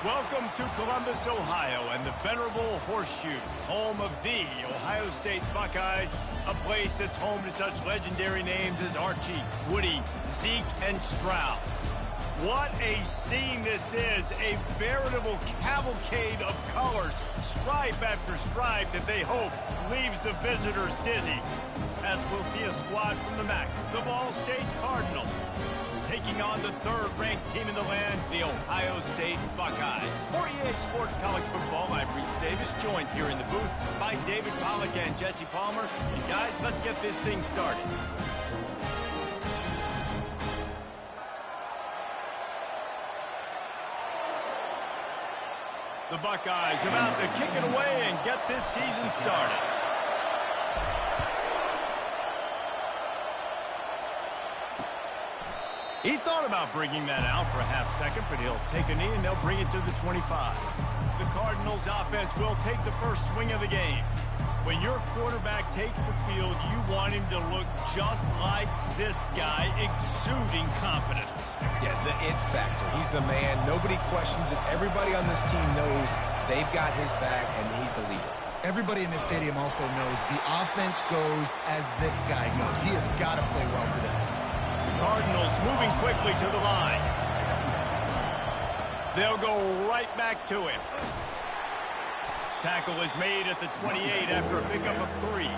Welcome to Columbus, Ohio, and the venerable Horseshoe, home of the Ohio State Buckeyes, a place that's home to such legendary names as Archie, Woody, Zeke, and Stroud. What a scene this is, a veritable cavalcade of colors, stripe after stripe that they hope leaves the visitors dizzy. As we'll see a squad from the MAC, the Ball State Cardinals, taking on the third-ranked team in the land, the Ohio State Buckeyes. For EA Sports College Football, I'm Reese Davis, joined here in the booth by David Pollack and Jesse Palmer. And guys, let's get this thing started. The Buckeyes about to kick it away and get this season started. He thought about bringing that out for a half second, but he'll take a knee and they'll bring it to the 25. The Cardinals offense will take the first swing of the game. When your quarterback takes the field, you want him to look just like this guy, exuding confidence. Yeah, the it factor. He's the man. Nobody questions it. Everybody on this team knows they've got his back, and he's the leader. Everybody in this stadium also knows the offense goes as this guy goes. He has got to play well today. Cardinals moving quickly to the line. They'll go right back to him. Tackle is made at the 28 after a pickup of 3.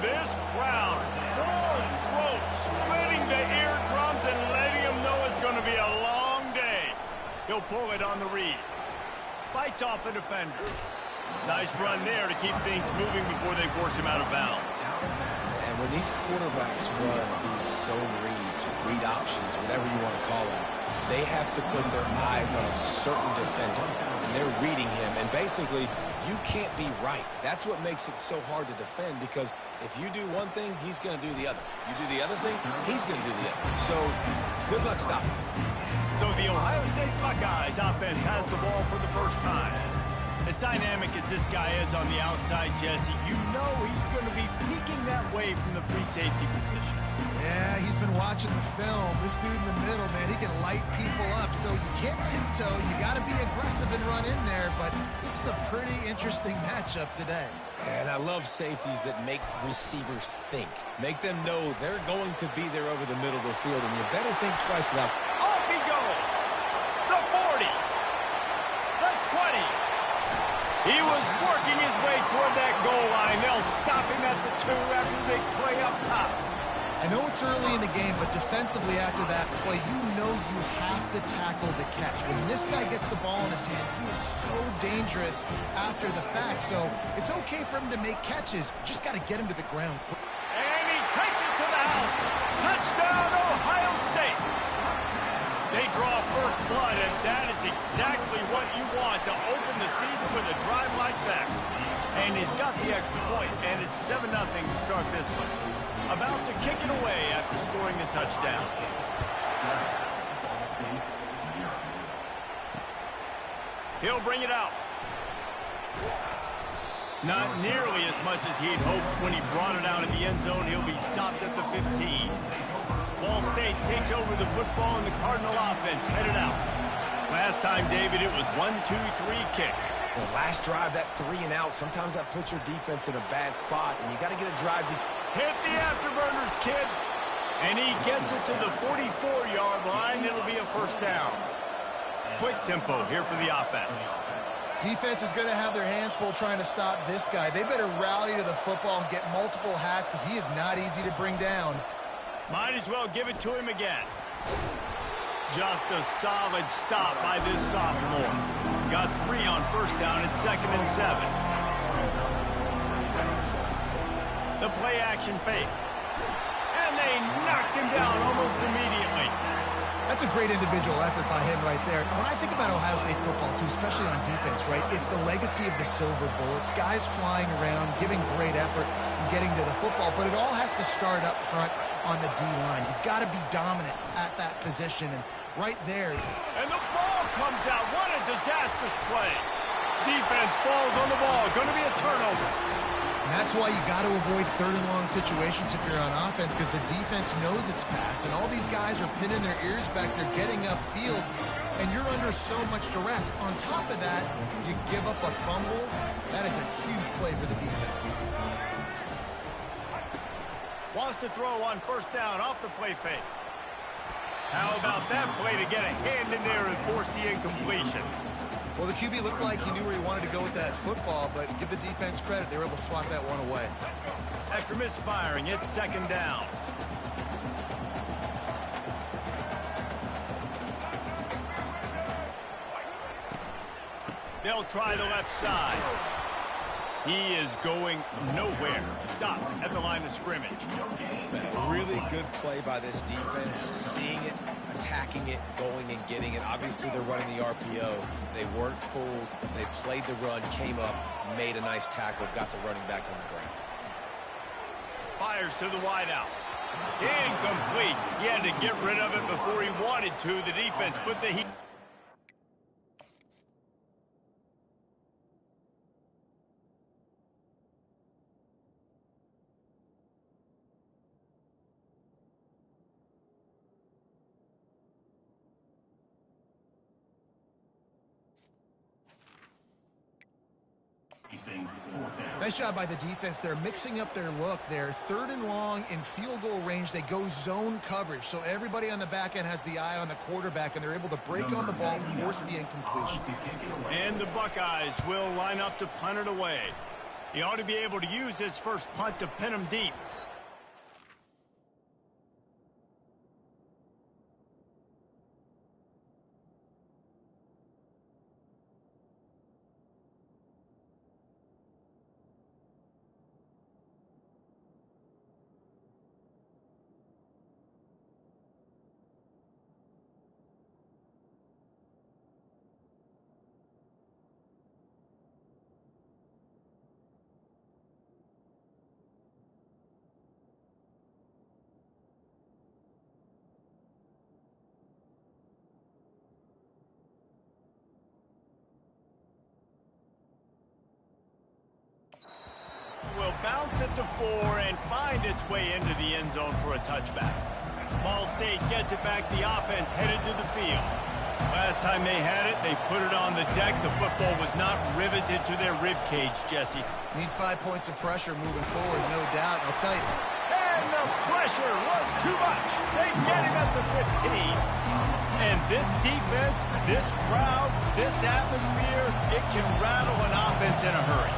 This crowd, full throat, splitting the eardrums and letting them know it's going to be a long day. He'll pull it on the read. Fights off a defender. Nice run there to keep things moving before they force him out of bounds. And when these quarterbacks run these zone reads, read options, whatever you want to call them, they have to put their eyes on a certain defender, and they're reading him. And basically, you can't be right. That's what makes it so hard to defend, because if you do one thing, he's going to do the other. You do the other thing, he's going to do the other. So, good luck stopping him. So the Ohio State Buckeyes offense has the ball for the first time. As dynamic as this guy is on the outside, Jesse, you know he's going to be peeking that way from the free safety position. Yeah, he's been watching the film. This dude in the middle, man, he can light people up. So you can't tiptoe. You got to be aggressive and run in there. But this is a pretty interesting matchup today. And I love safeties that make receivers think. Make them know they're going to be there over the middle of the field. And you better think twice about off he goes. The 40. The 20. He was working his way toward that goal line. They'll stop him at the 2 after the big play up top. I know it's early in the game, but defensively after that play, you know you have to tackle the catch. When this guy gets the ball in his hands, he is so dangerous after the fact. So it's okay for him to make catches. Just got to get him to the ground quick. And he takes it to the house. Touchdown, Ohio State. They draw first blood, and that is exactly what you want to open the season with a drive like that. And he's got the extra point, and it's 7-0 to start this one. About to kick it away after scoring the touchdown. He'll bring it out. Not nearly as much as he'd hoped when he brought it out in the end zone. He'll be stopped at the 15. Ball State takes over the football, and the Cardinal offense headed out. Last time, David, it was 1-2-3 kick. the last drive, that 3 and out. Sometimes that puts your defense in a bad spot, and you got to get a drive to hit the afterburners, kid. And he gets it to the 44-yard line. It'll be a first down. Quick tempo here for the offense. Defense is going to have their hands full trying to stop this guy. They better rally to the football and get multiple hats because he is not easy to bring down. Might as well give it to him again. Just a solid stop by this sophomore. Got 3 on first down at 2nd and 7. The play action fake. And they knocked him down almost immediately. That's a great individual effort by him right there. When I think about Ohio State football, too, especially on defense, right, it's the legacy of the Silver Bowl. It's guys flying around, giving great effort, and getting to the football. But it all has to start up front on the D-line. You've got to be dominant at that position. And right there. And the ball comes out. What a disastrous play. Defense falls on the ball. Going to be a turnover. And that's why you got to avoid 3rd and long situations if you're on offense, because the defense knows it's pass, and all these guys are pinning their ears back. They're getting upfield. and you're under so much duress. On top of that, you give up a fumble. That is a huge play for the defense. Wants to throw on first down off the play fake. How about that play to get a hand in there and force the incompletion? Well, the QB looked like he knew where he wanted to go with that football, but give the defense credit. They were able to swat that one away. After misfiring, it's second down. They'll try the left side. He is going nowhere. Stopped at the line of scrimmage. Really good play by this defense. Seeing it, attacking it, going and getting it. Obviously, they're running the RPO. They weren't fooled. They played the run, came up, made a nice tackle, got the running back on the ground. Fires to the wideout. Incomplete. He had to get rid of it before he wanted to. The defense put the heat. Nice job by the defense. They're mixing up their look. They're third and long in field goal range. They go zone coverage. So everybody on the back end has the eye on the quarterback, and they're able to break on the ball, force the incompletion. And the Buckeyes will line up to punt it away. He ought to be able to use his first punt to pin him deep. Will bounce it to 4 and find its way into the end zone for a touchback. Ball State gets it back. The offense headed to the field. Last time they had it, they put it on the deck. The football was not riveted to their rib cage, Jesse. Need 5 points of pressure moving forward, no doubt. I'll tell you. And the pressure was too much. They get him at the 15. And this defense, this crowd, this atmosphere, it can rattle an offense in a hurry.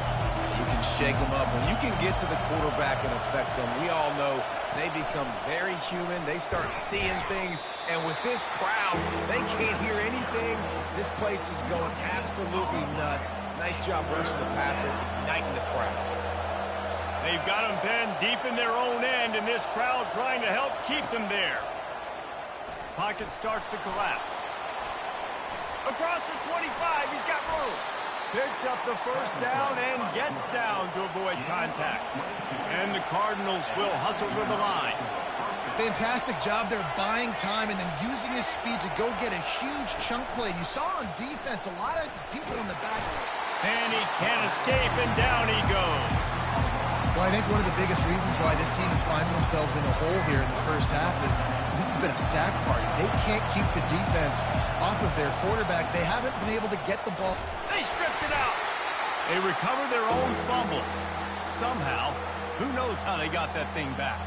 You can shake them up. When you can get to the quarterback and affect them, we all know they become very human. They start seeing things. And with this crowd, they can't hear anything. This place is going absolutely nuts. Nice job rushing the passer, igniting the crowd. They've got them pinned deep in their own end, and this crowd trying to help keep them there. Pocket starts to collapse. Across the 25, he's got room. Picks up the first down and gets down to avoid contact. And the Cardinals will hustle to the line. Fantastic job there buying time and then using his speed to go get a huge chunk play. You saw on defense a lot of people in the back. And he can't escape, and down he goes. Well, I think one of the biggest reasons why this team is finding themselves in a hole here in the first half is this has been a sack party. They can't keep the defense off of their quarterback. They haven't been able to get the ball. They stripped it out. They recover their own fumble. Somehow, who knows how they got that thing back.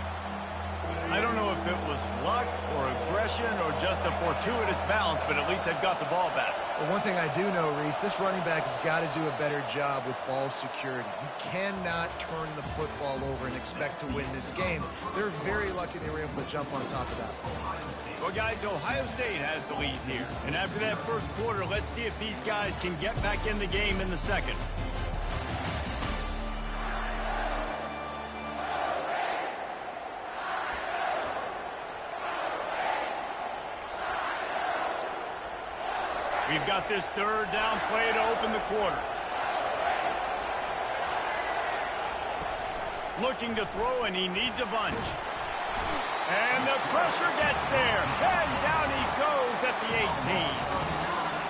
I don't know if it was luck or aggression or just a fortuitous bounce, but at least they've got the ball back. Well, one thing I do know, Reese, this running back has got to do a better job with ball security. You cannot turn the football over and expect to win this game. They're very lucky they were able to jump on top of that. Well, guys, Ohio State has the lead here. And after that first quarter, let's see if these guys can get back in the game in the second. We've got this third down play to open the quarter. Looking to throw, and he needs a bunch. And the pressure gets there. And down he goes at the 18.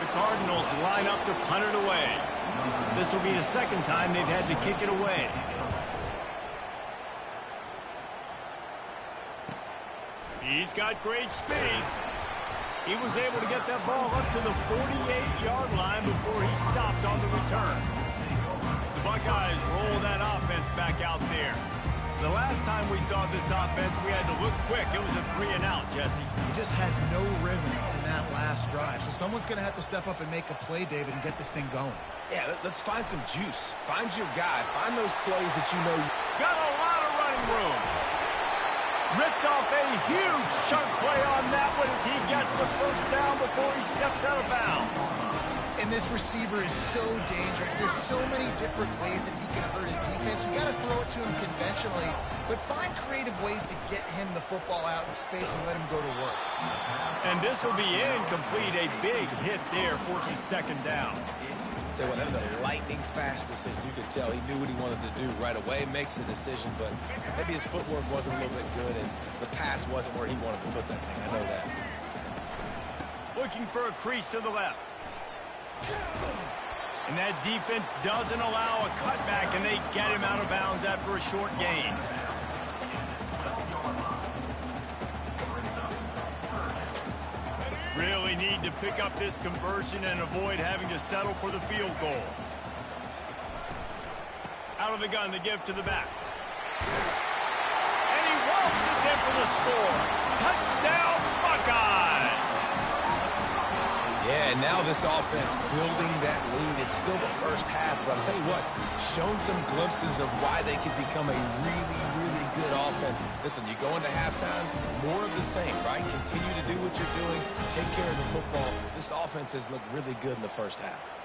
The Cardinals line up to punt it away. This will be the second time they've had to kick it away. He's got great speed. He was able to get that ball up to the 48-yard line before he stopped on the return. The Buckeyes roll that offense back out there. The last time we saw this offense, we had to look quick. It was a 3-and-out, Jesse. He just had no rhythm in that last drive. So someone's going to have to step up and make a play, David, and get this thing going. Yeah, let's find some juice. Find your guy. Find those plays that you know. Got a lot of running room. Ripped off a huge chunk play on that one as he gets the first down before he steps out of bounds. And this receiver is so dangerous. There's so many different ways that he can hurt a defense. You got to throw it to him conventionally, but find creative ways to get him the football out in space and let him go to work. And this will be incomplete. A big hit there forces second down. Tell you what, that was a lightning-fast decision. You could tell he knew what he wanted to do right away, makes the decision, but maybe his footwork wasn't a little bit good, and the pass wasn't where he wanted to put that thing. I know that. Looking for a crease to the left. And that defense doesn't allow a cutback, and they get him out of bounds after a short gain. Really need to pick up this conversion and avoid having to settle for the field goal. Out of the gun to give to the back. And he waltzes in for the score. Touchdown, Buckeyes! Yeah, and now this offense building that lead. It's still the first half, but I'll tell you what, shown some glimpses of why they could become a really, really good offense. Listen, you go into halftime, more of the same, right? Continue to do what you're doing, take care of the football. This offense has looked really good in the first half.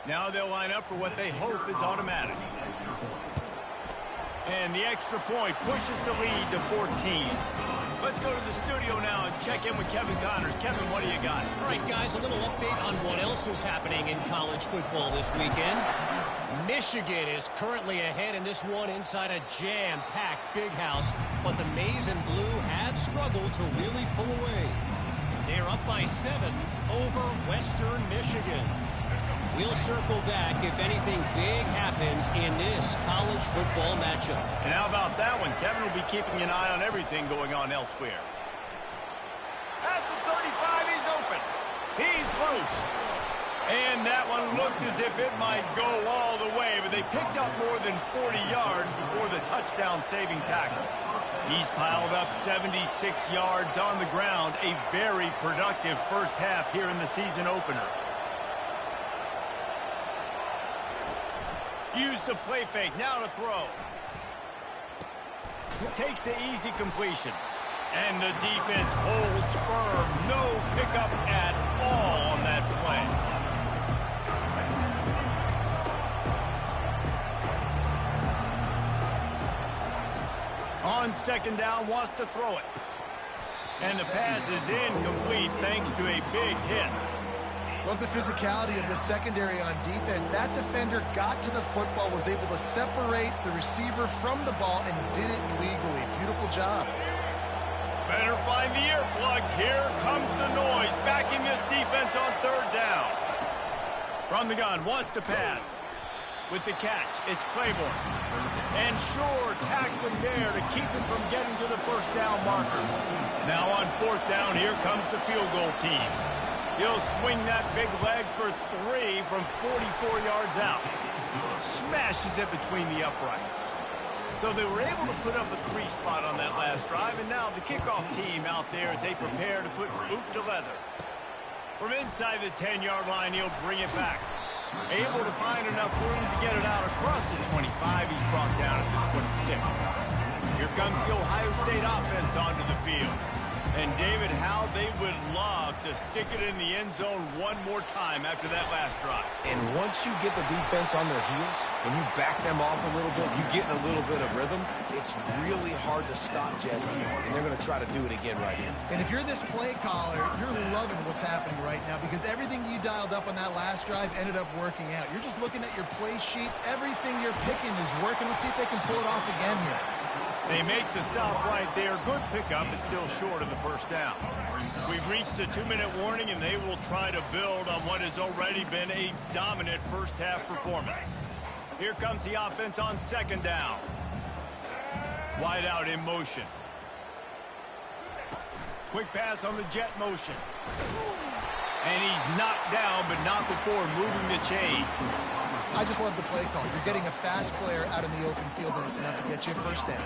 Now they'll line up for what they hope is automatic. And the extra point pushes the lead to 14. Let's go to the studio now and check in with Kevin Connors. Kevin, what do you got? All right, guys, a little update on what else is happening in college football this weekend. Michigan is currently ahead in this one inside a jam-packed Big House, but the Maize and Blue have struggled to really pull away. They're up by 7 over Western Michigan. We'll circle back if anything big happens in this college football matchup. And how about that one? Kevin will be keeping an eye on everything going on elsewhere. At the 35, he's open. He's loose. And that one looked as if it might go all the way, but they picked up more than 40 yards before the touchdown-saving tackle. He's piled up 76 yards on the ground, a very productive first half here in the season opener. Use the play fake, now to throw. Takes the easy completion. And the defense holds firm. No pickup at all on that play. On second down, wants to throw it. And the pass is incomplete thanks to a big hit. Love the physicality of the secondary on defense. That defender got to the football, was able to separate the receiver from the ball, and did it legally. Beautiful job. Better find the earplugs. Here comes the noise. Backing this defense on third down. From the gun, wants to pass. With the catch, it's Claiborne. And Shore tacked him there to keep him from getting to the first down marker. Now on fourth down, here comes the field goal team. He'll swing that big leg for 3 from 44 yards out. Smashes it between the uprights. So they were able to put up a 3 spot on that last drive, and now the kickoff team out there as they prepare to put boot to leather. From inside the 10-yard line, he'll bring it back. Able to find enough room to get it out across the 25. He's brought down at the 26. Here comes the Ohio State offense onto the field. And, David, how they would love to stick it in the end zone one more time after that last drive. And once you get the defense on their heels and you back them off a little bit, you get in a little bit of rhythm, it's really hard to stop, Jesse, and they're going to try to do it again right here. And if you're this play caller, you're loving what's happening right now because everything you dialed up on that last drive ended up working out. You're just looking at your play sheet. Everything you're picking is working. Let's see if they can pull it off again here. They make the stop right there. Good pickup, but still short of the first down. We've reached the 2-minute warning, and they will try to build on what has already been a dominant first-half performance. Here comes the offense on second down. Wide out in motion. Quick pass on the jet motion. And he's knocked down, but not before moving the chain. I just love the play call. You're getting a fast player out in the open field, and it's enough to get you a first down.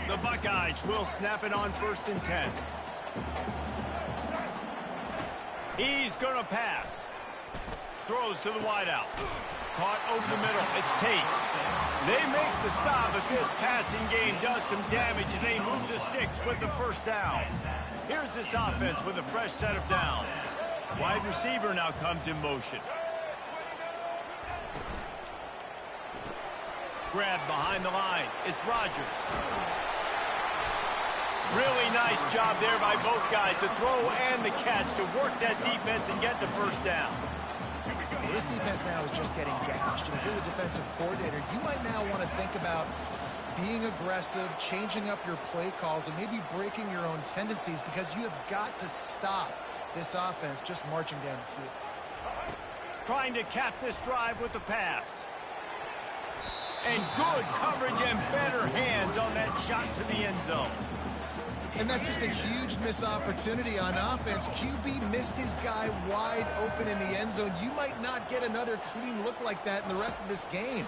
The Buckeyes will snap it on 1st and 10. He's going to pass. Throws to the wideout. Caught over the middle. It's Tate. They make the stop, but this passing game does some damage, and they move the sticks with the first down. Here's this offense with a fresh set of downs. Wide receiver now comes in motion. Grab behind the line. It's Rodgers. Really nice job there by both guys to throw and the catch to work that defense and get the first down. Well, this defense now is just getting gashed. And if you're the defensive coordinator, you might now want to think about being aggressive, changing up your play calls, and maybe breaking your own tendencies, because you have got to stop this offense just marching down the field. Trying to cap this drive with a pass. And good coverage and better hands on that shot to the end zone. And that's just a huge missed opportunity on offense. QB missed his guy wide open in the end zone. You might not get another clean look like that in the rest of this game.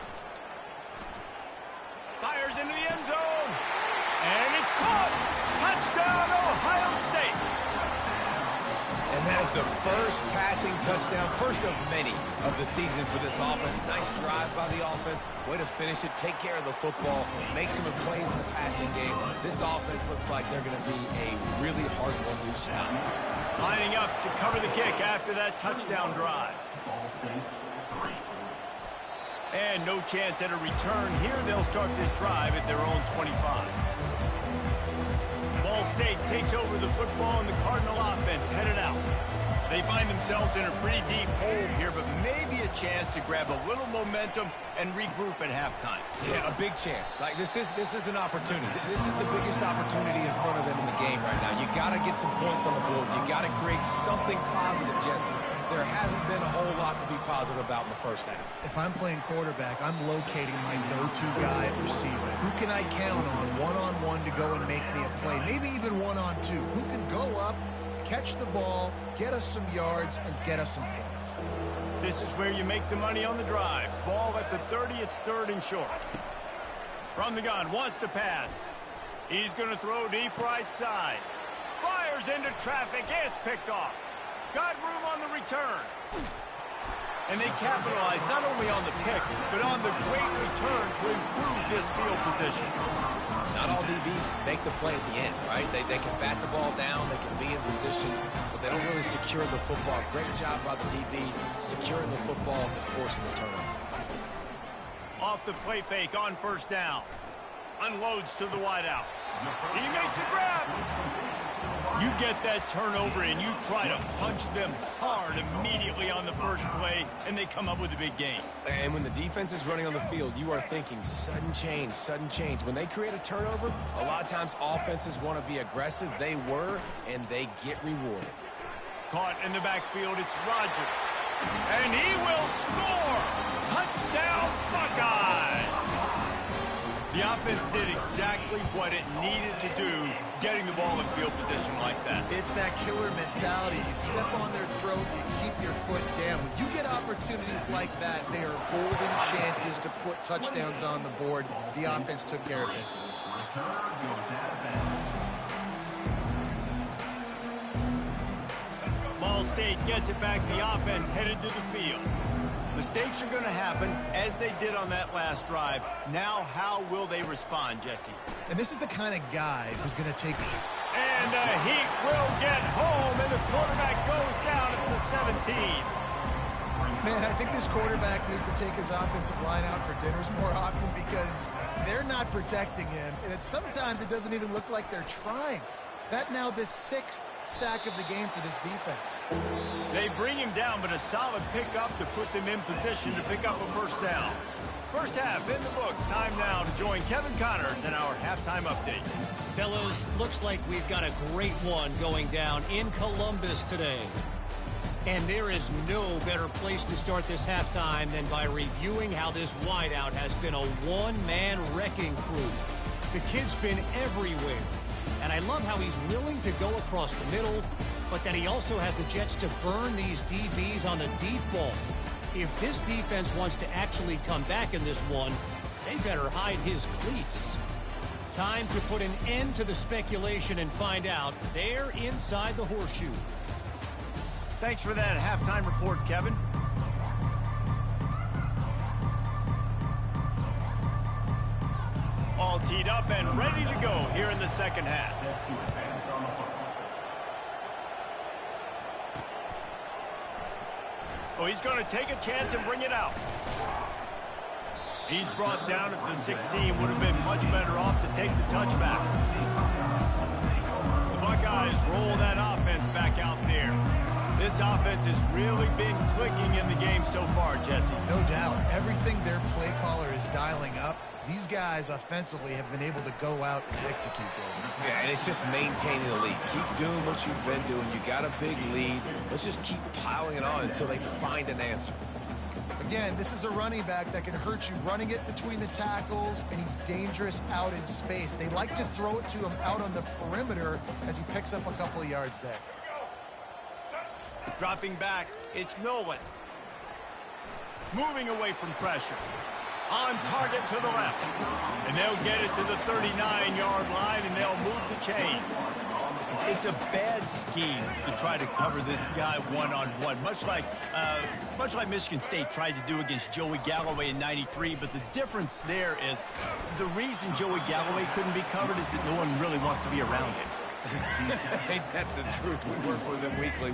Fires into the end zone. And it's caught. Touchdown, Ohio State. And that is the first passing touchdown, first of many of the season for this offense. Nice drive by the offense. Way to finish it, take care of the football, make some plays in the passing game. This offense looks like they're going to be a really hard one to stop. Lining up to cover the kick after that touchdown drive. And no chance at a return here. They'll start this drive at their own 25. Ball State takes over the football, and the Cardinal offense headed out. They find themselves in a pretty deep hole here, but maybe a chance to grab a little momentum and regroup at halftime. Yeah, a big chance. Like this is an opportunity. This is the biggest opportunity in front of them in the game right now. You got to get some points on the board. You got to create something positive, Jesse. There hasn't been a whole lot to be positive about in the first half. If I'm playing quarterback, I'm locating my go-to guy at receiver. Who can I count on one-on-one to go and make me a play? Maybe even one-on-two. Who can go up, catch the ball, get us some yards, and get us some points? This is where you make the money on the drive. Ball at the 30, it's 3rd and short. From the gun, wants to pass. He's going to throw deep right side. Fires into traffic, it's picked off. Got room on the return. And they capitalize not only on the pick, but on the great return to improve this field position. Not all DBs make the play at the end, right? They can bat the ball down, they can be in position, but they don't really secure the football. Great job by the DB securing the football and forcing the turnover. Off the play fake on 1st down. Unloads to the wideout. He makes a grab. You get that turnover and you try to punch them hard immediately on the first play, and they come up with a big gain. And when the defense is running on the field, you are thinking sudden change, sudden change. When they create a turnover, a lot of times offenses want to be aggressive. They were, and they get rewarded. Caught in the backfield, it's Rodgers. And he will score! Touchdown, Buckeyes! The offense did exactly what it needed to do, getting the ball in field position like that. It's that killer mentality. You step on their throat, you keep your foot down. When you get opportunities like that, they are golden chances to put touchdowns on the board. The offense took care of business. Ball State gets it back. The offense headed to the field. Mistakes are going to happen, as they did on that last drive. Now, how will they respond, Jesse? And this is the kind of guy who's going to take it. And the Heat will get home, and the quarterback goes down at the 17. Man, I think this quarterback needs to take his offensive line out for dinners more often, because they're not protecting him, and sometimes it doesn't even look like they're trying. That now the 6th sack of the game for this defense. They bring him down, but a solid pickup to put them in position to pick up a first down. First half in the books. Time now to join Kevin Connors in our halftime update. Fellas, looks like we've got a great one going down in Columbus today. And there is no better place to start this halftime than by reviewing how this wideout has been a one-man wrecking crew. The kid's been everywhere. And I love how he's willing to go across the middle, but that he also has the jets to burn these DBs on the deep ball. If this defense wants to actually come back in this one, they better hide his cleats. Time to put an end to the speculation and find out. They're inside the horseshoe. Thanks for that halftime report, Kevin. All teed up and ready to go here in the second half. Oh, he's going to take a chance and bring it out. He's brought down at the 16. Would have been much better off to take the touchback. The Buckeyes roll that offense back out there. This offense has really been clicking in the game so far, Jesse. No doubt. Everything their play caller is dialing up, these guys offensively have been able to go out and execute them. Yeah, and it's just maintaining the lead. Keep doing what you've been doing. You got a big lead. Let's just keep piling it on until they find an answer. Again, this is a running back that can hurt you running it between the tackles, and he's dangerous out in space. They like to throw it to him out on the perimeter as he picks up a couple of yards there. Dropping back, it's Nolan. Moving away from pressure. On target to the left. And they'll get it to the 39-yard line, and they'll move the chains. It's a bad scheme to try to cover this guy one-on-one, much like Michigan State tried to do against Joey Galloway in '93. But the difference there is the reason Joey Galloway couldn't be covered is that no one really wants to be around him. Ain't that the truth? We work with him weekly.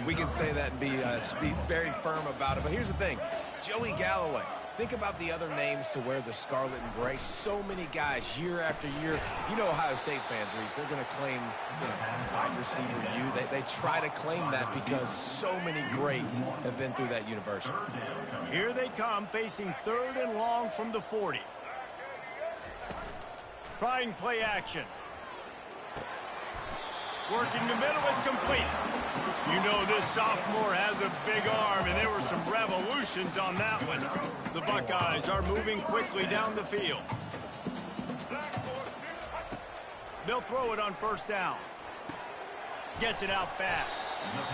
We can say that and be very firm about it. But here's the thing. Joey Galloway. Think about the other names to wear the scarlet and gray. So many guys year after year. You know Ohio State fans, Reese, they're going to claim, wide receiver U. They try to claim that because so many greats have been through that university. Here they come, facing 3rd and long from the 40. Trying play action. Working the middle, it's complete. You know this sophomore has a big arm, and there were some revolutions on that one. The Buckeyes are moving quickly down the field. They'll throw it on 1st down. Gets it out fast.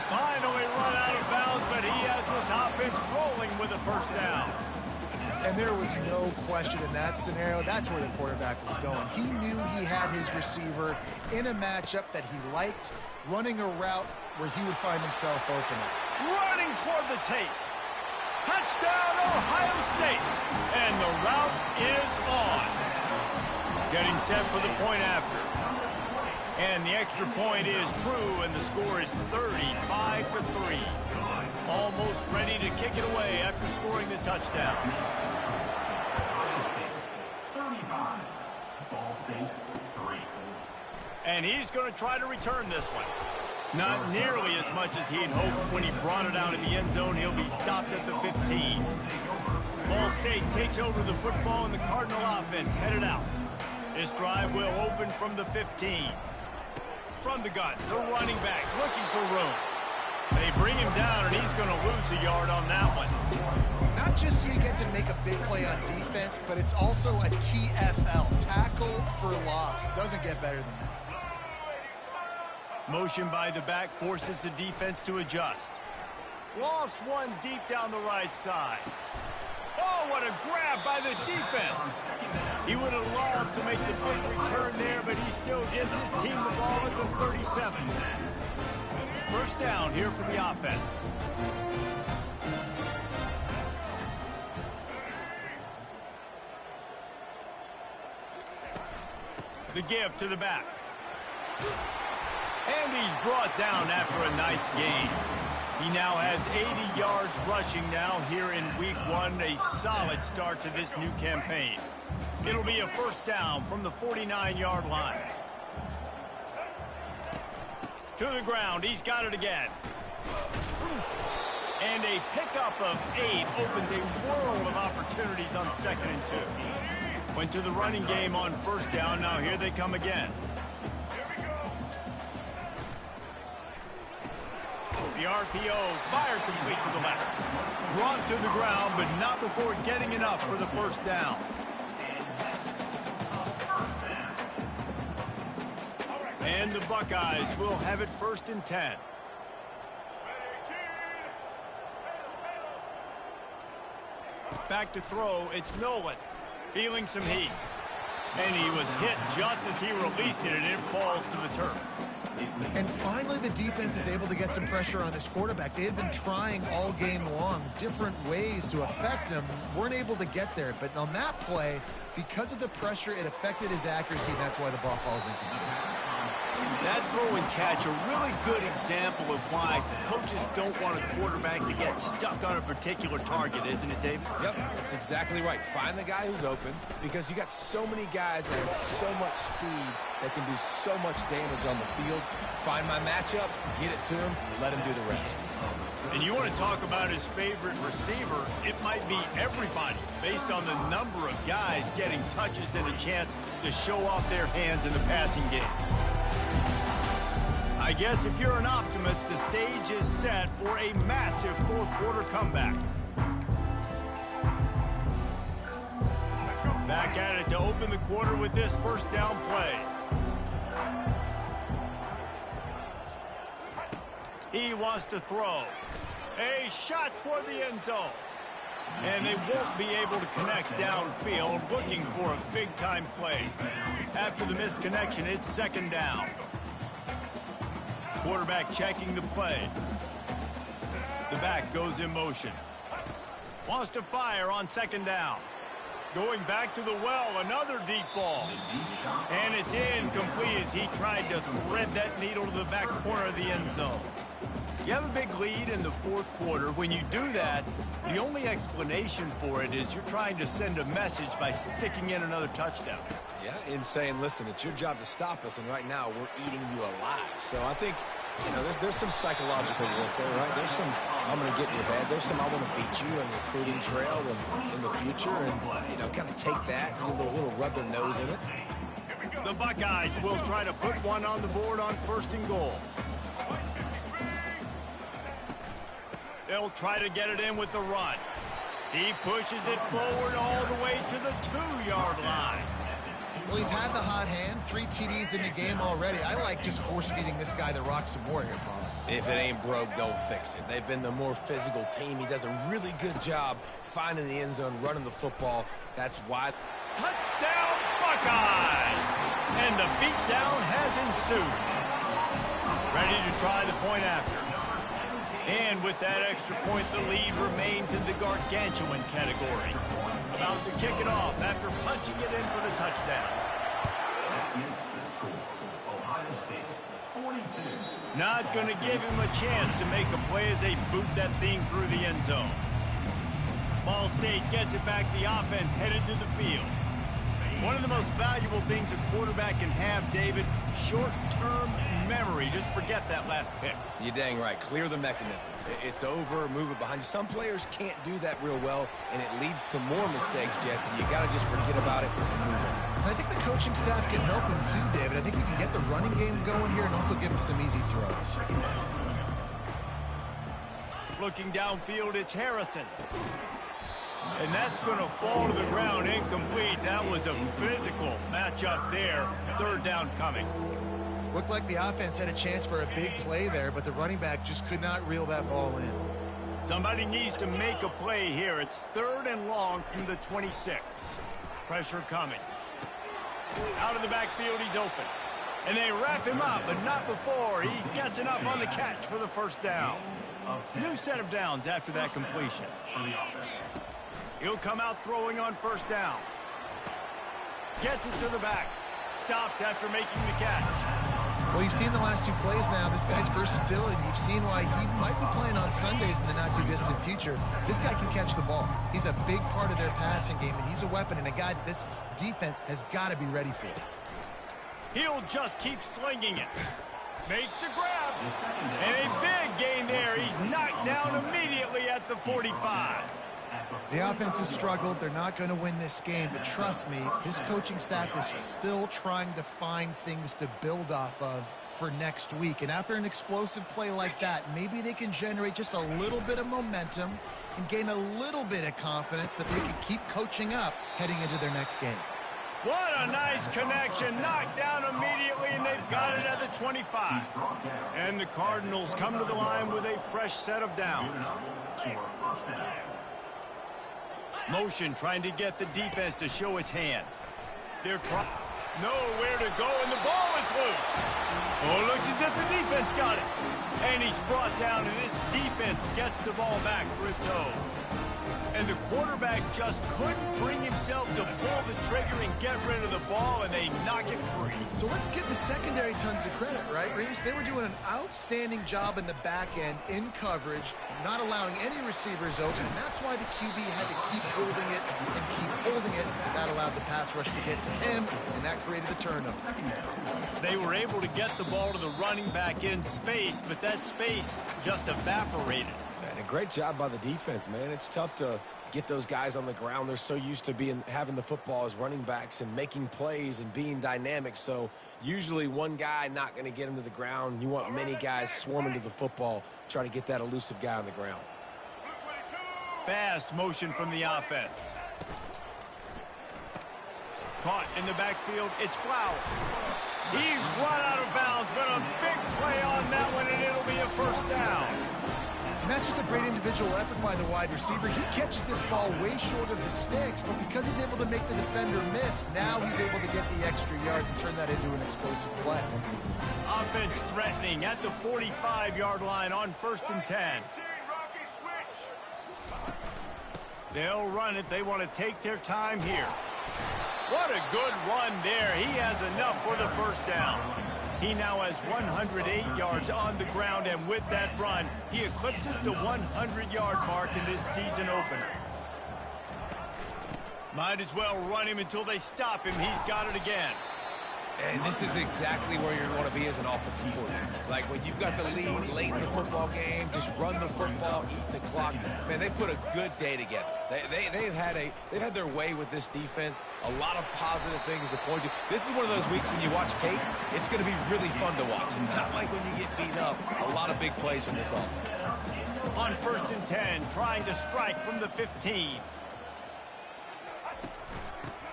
Finally run out of bounds, but he has this offense rolling with a 1st down. And there was no question in that scenario. That's where the quarterback was going. He knew he had his receiver in a matchup that he liked, running a route where he would find himself open. Running toward the tape. Touchdown, Ohio State. And the route is on. Getting set for the point after. And the extra point is true, and the score is 35-3. Almost ready to kick it away after scoring the touchdown. 35, Ball State 3. And he's going to try to return this one. Not nearly as much as he'd hoped when he brought it out in the end zone. He'll be stopped at the 15. Ball State takes over the football, and the Cardinal offense headed out. This drive will open from the 15. From the gun, the running back looking for room. They bring him down, and he's going to lose a yard on that one. Not just so you get to make a big play on defense, but it's also a TFL, tackle for loss. It doesn't get better than that. Motion by the back forces the defense to adjust. Lost one deep down the right side. Oh, what a grab by the defense. He would have loved to make the big return there, but he still gives his team the ball at the 37. 1st down here for the offense. The give to the back. And he's brought down after a nice gain. He now has 80 yards rushing now here in week 1. A solid start to this new campaign. It'll be a 1st down from the 49-yard line. To the ground, he's got it again. And a pickup of 8 opens a world of opportunities on 2nd and 2. Went to the running game on 1st down, now here they come again. The RPO fired complete to the left. Brought to the ground, but not before getting enough for the 1st down. And the Buckeyes will have it 1st and 10. Back to throw, it's Nolan. Feeling some heat. And he was hit just as he released it, and it falls to the turf. And finally, the defense is able to get some pressure on this quarterback. They had been trying all game long, different ways to affect him. Weren't able to get there. But on that play, because of the pressure, it affected his accuracy, and that's why the ball falls incomplete. That throw and catch, a really good example of why coaches don't want a quarterback to get stuck on a particular target, isn't it, Dave? Yep, that's exactly right. Find the guy who's open, because you got so many guys that have so much speed that can do so much damage on the field. Find my matchup, get it to him, let him do the rest. And you want to talk about his favorite receiver, it might be everybody, based on the number of guys getting touches and a chance to show off their hands in the passing game. I guess if you're an optimist, the stage is set for a massive 4th quarter comeback. Back at it to open the quarter with this 1st down play. He wants to throw. A shot toward the end zone. And they won't be able to connect downfield, looking for a big-time play. After the misconnection, it's 2nd down. Quarterback checking the play. The back goes in motion. Wants to fire on 2nd down. Going back to the well, another deep ball. And it's incomplete as he tried to thread that needle to the back corner of the end zone. You have a big lead in the 4th quarter. When you do that, the only explanation for it is you're trying to send a message by sticking in another touchdown. Yeah, in saying, listen, it's your job to stop us, and right now we're eating you alive. So I think, you know, there's some psychological warfare, right? There's some, I'm going to get in your head. There's some, I want to beat you on the recruiting trail in the future, and, you know, kind of take that, a little rub their nose in it. The Buckeyes will try to put one on the board on 1st and goal. They'll try to get it in with the run. He pushes it forward all the way to the 2-yard line. Well, he's had the hot hand, 3 TDs in the game already. I like just force-feeding this guy the rock some more here, Paul. If it ain't broke, don't fix it. They've been the more physical team. He does a really good job finding the end zone, running the football. That's why. Touchdown, Buckeyes! And the beatdown has ensued. Ready to try the point after. And with that extra point, the lead remains in the gargantuan category. About to kick it off after punching it in for the touchdown. That makes the score. Ohio State 42. Not going to give him a chance to make a play as they boot that thing through the end zone. Ball State gets it back. The offense headed to the field. One of the most valuable things a quarterback can have, David, short-term memory. Just forget that last pick. You're dang right. Clear the mechanism. It's over, move it behind you. Some players can't do that real well, and it leads to more mistakes, Jesse. You got to just forget about it and move on. And I think the coaching staff can help him too, David. I think you can get the running game going here and also give him some easy throws. Looking downfield, it's Harrison. And that's going to fall to the ground incomplete. That was a physical matchup there. 3rd down coming. Looked like the offense had a chance for a big play there, but the running back just could not reel that ball in. Somebody needs to make a play here. It's 3rd and long from the 26. Pressure coming. Out of the backfield, he's open. And they wrap him up, but not before he gets enough on the catch for the 1st down. New set of downs after that completion. He'll come out throwing on 1st down. Gets it to the back. Stopped after making the catch. Well, you've seen the last 2 plays now. This guy's versatility. You've seen why he might be playing on Sundays in the not-too-distant future. This guy can catch the ball. He's a big part of their passing game, and he's a weapon and a guy that this defense has got to be ready for. He'll just keep slinging it. Makes the grab. And a big gain there. He's knocked down immediately at the 45. The offense has struggled. They're not going to win this game, but trust me, his coaching staff is still trying to find things to build off of for next week. And after an explosive play like that, maybe they can generate just a little bit of momentum and gain a little bit of confidence that they can keep coaching up heading into their next game. What a nice connection. Knocked down immediately, and they've got it at the 25. And the Cardinals come to the line with a fresh set of downs. Motion trying to get the defense to show its hand. They're trying. Nowhere to go, and the ball is loose. Oh, it looks as if the defense got it. And he's brought down, and this defense gets the ball back for its own. And the quarterback just couldn't bring himself to pull the trigger and get rid of the ball, and they knock it free. So let's give the secondary tons of credit, right, Reese? They were doing an outstanding job in the back end, in coverage, not allowing any receivers open, and that's why the QB had to keep holding it and keep holding it. That allowed the pass rush to get to him, and that created the turnover. They were able to get the ball to the running back in space, but that space just evaporated. And a great job by the defense, man. It's tough to get those guys on the ground. They're so used to having the football as running backs and making plays and being dynamic. So usually one guy not going to get him to the ground. You want many guys swarming to the football, trying to get that elusive guy on the ground. Fast motion from the offense. Caught in the backfield, it's Flowers. He's run out of bounds, but a big play on that one, and it'll be a first down. And that's just a great individual effort by the wide receiver. He catches this ball way short of the sticks, but because he's able to make the defender miss, now he's able to get the extra yards and turn that into an explosive play. Offense threatening at the 45-yard line on 1st and 10. They'll run it. They want to take their time here. What a good run there. He has enough for the first down. He now has 108 yards on the ground, and with that run, he eclipses the 100-yard mark in this season opener. Might as well run him until they stop him. He's got it again. And this is exactly where you're going to be as an offensive coordinator. Like when you've got the lead late in the football game, just run the football, eat the clock. Man, they put a good day together. They've had their way with this defense. A lot of positive things to point to. This is one of those weeks when you watch tape, it's going to be really fun to watch. Not like when you get beat up. A lot of big plays from this offense. On 1st and 10, trying to strike from the 15.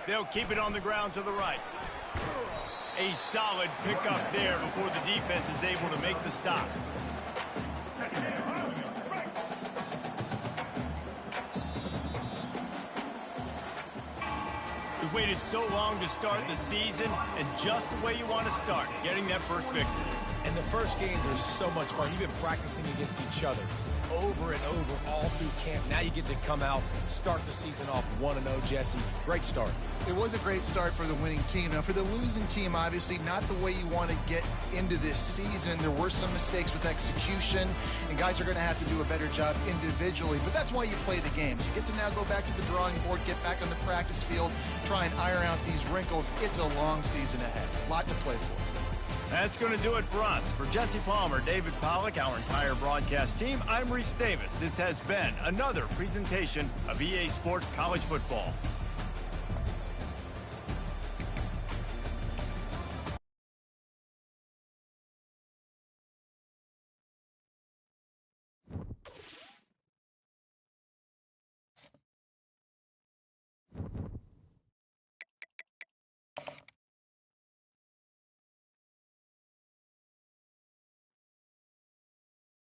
They'll keep it on the ground to the right. A solid pickup there before the defense is able to make the stop. We waited so long to start the season, and just the way you want to start, getting that first victory. And the first games are so much fun. You've been practicing against each other over and over all through camp. Now you get to come out, start the season off 1-0, Jesse. Great start. It was a great start for the winning team. Now, for the losing team, obviously not the way you want to get into this season. There were some mistakes with execution, and guys are going to have to do a better job individually. But that's why you play the games. You get to now go back to the drawing board, get back on the practice field, try and iron out these wrinkles. It's a long season ahead. A lot to play for. That's going to do it for us. For Jesse Palmer, David Pollack, our entire broadcast team, I'm Reese Davis. This has been another presentation of EA Sports College Football.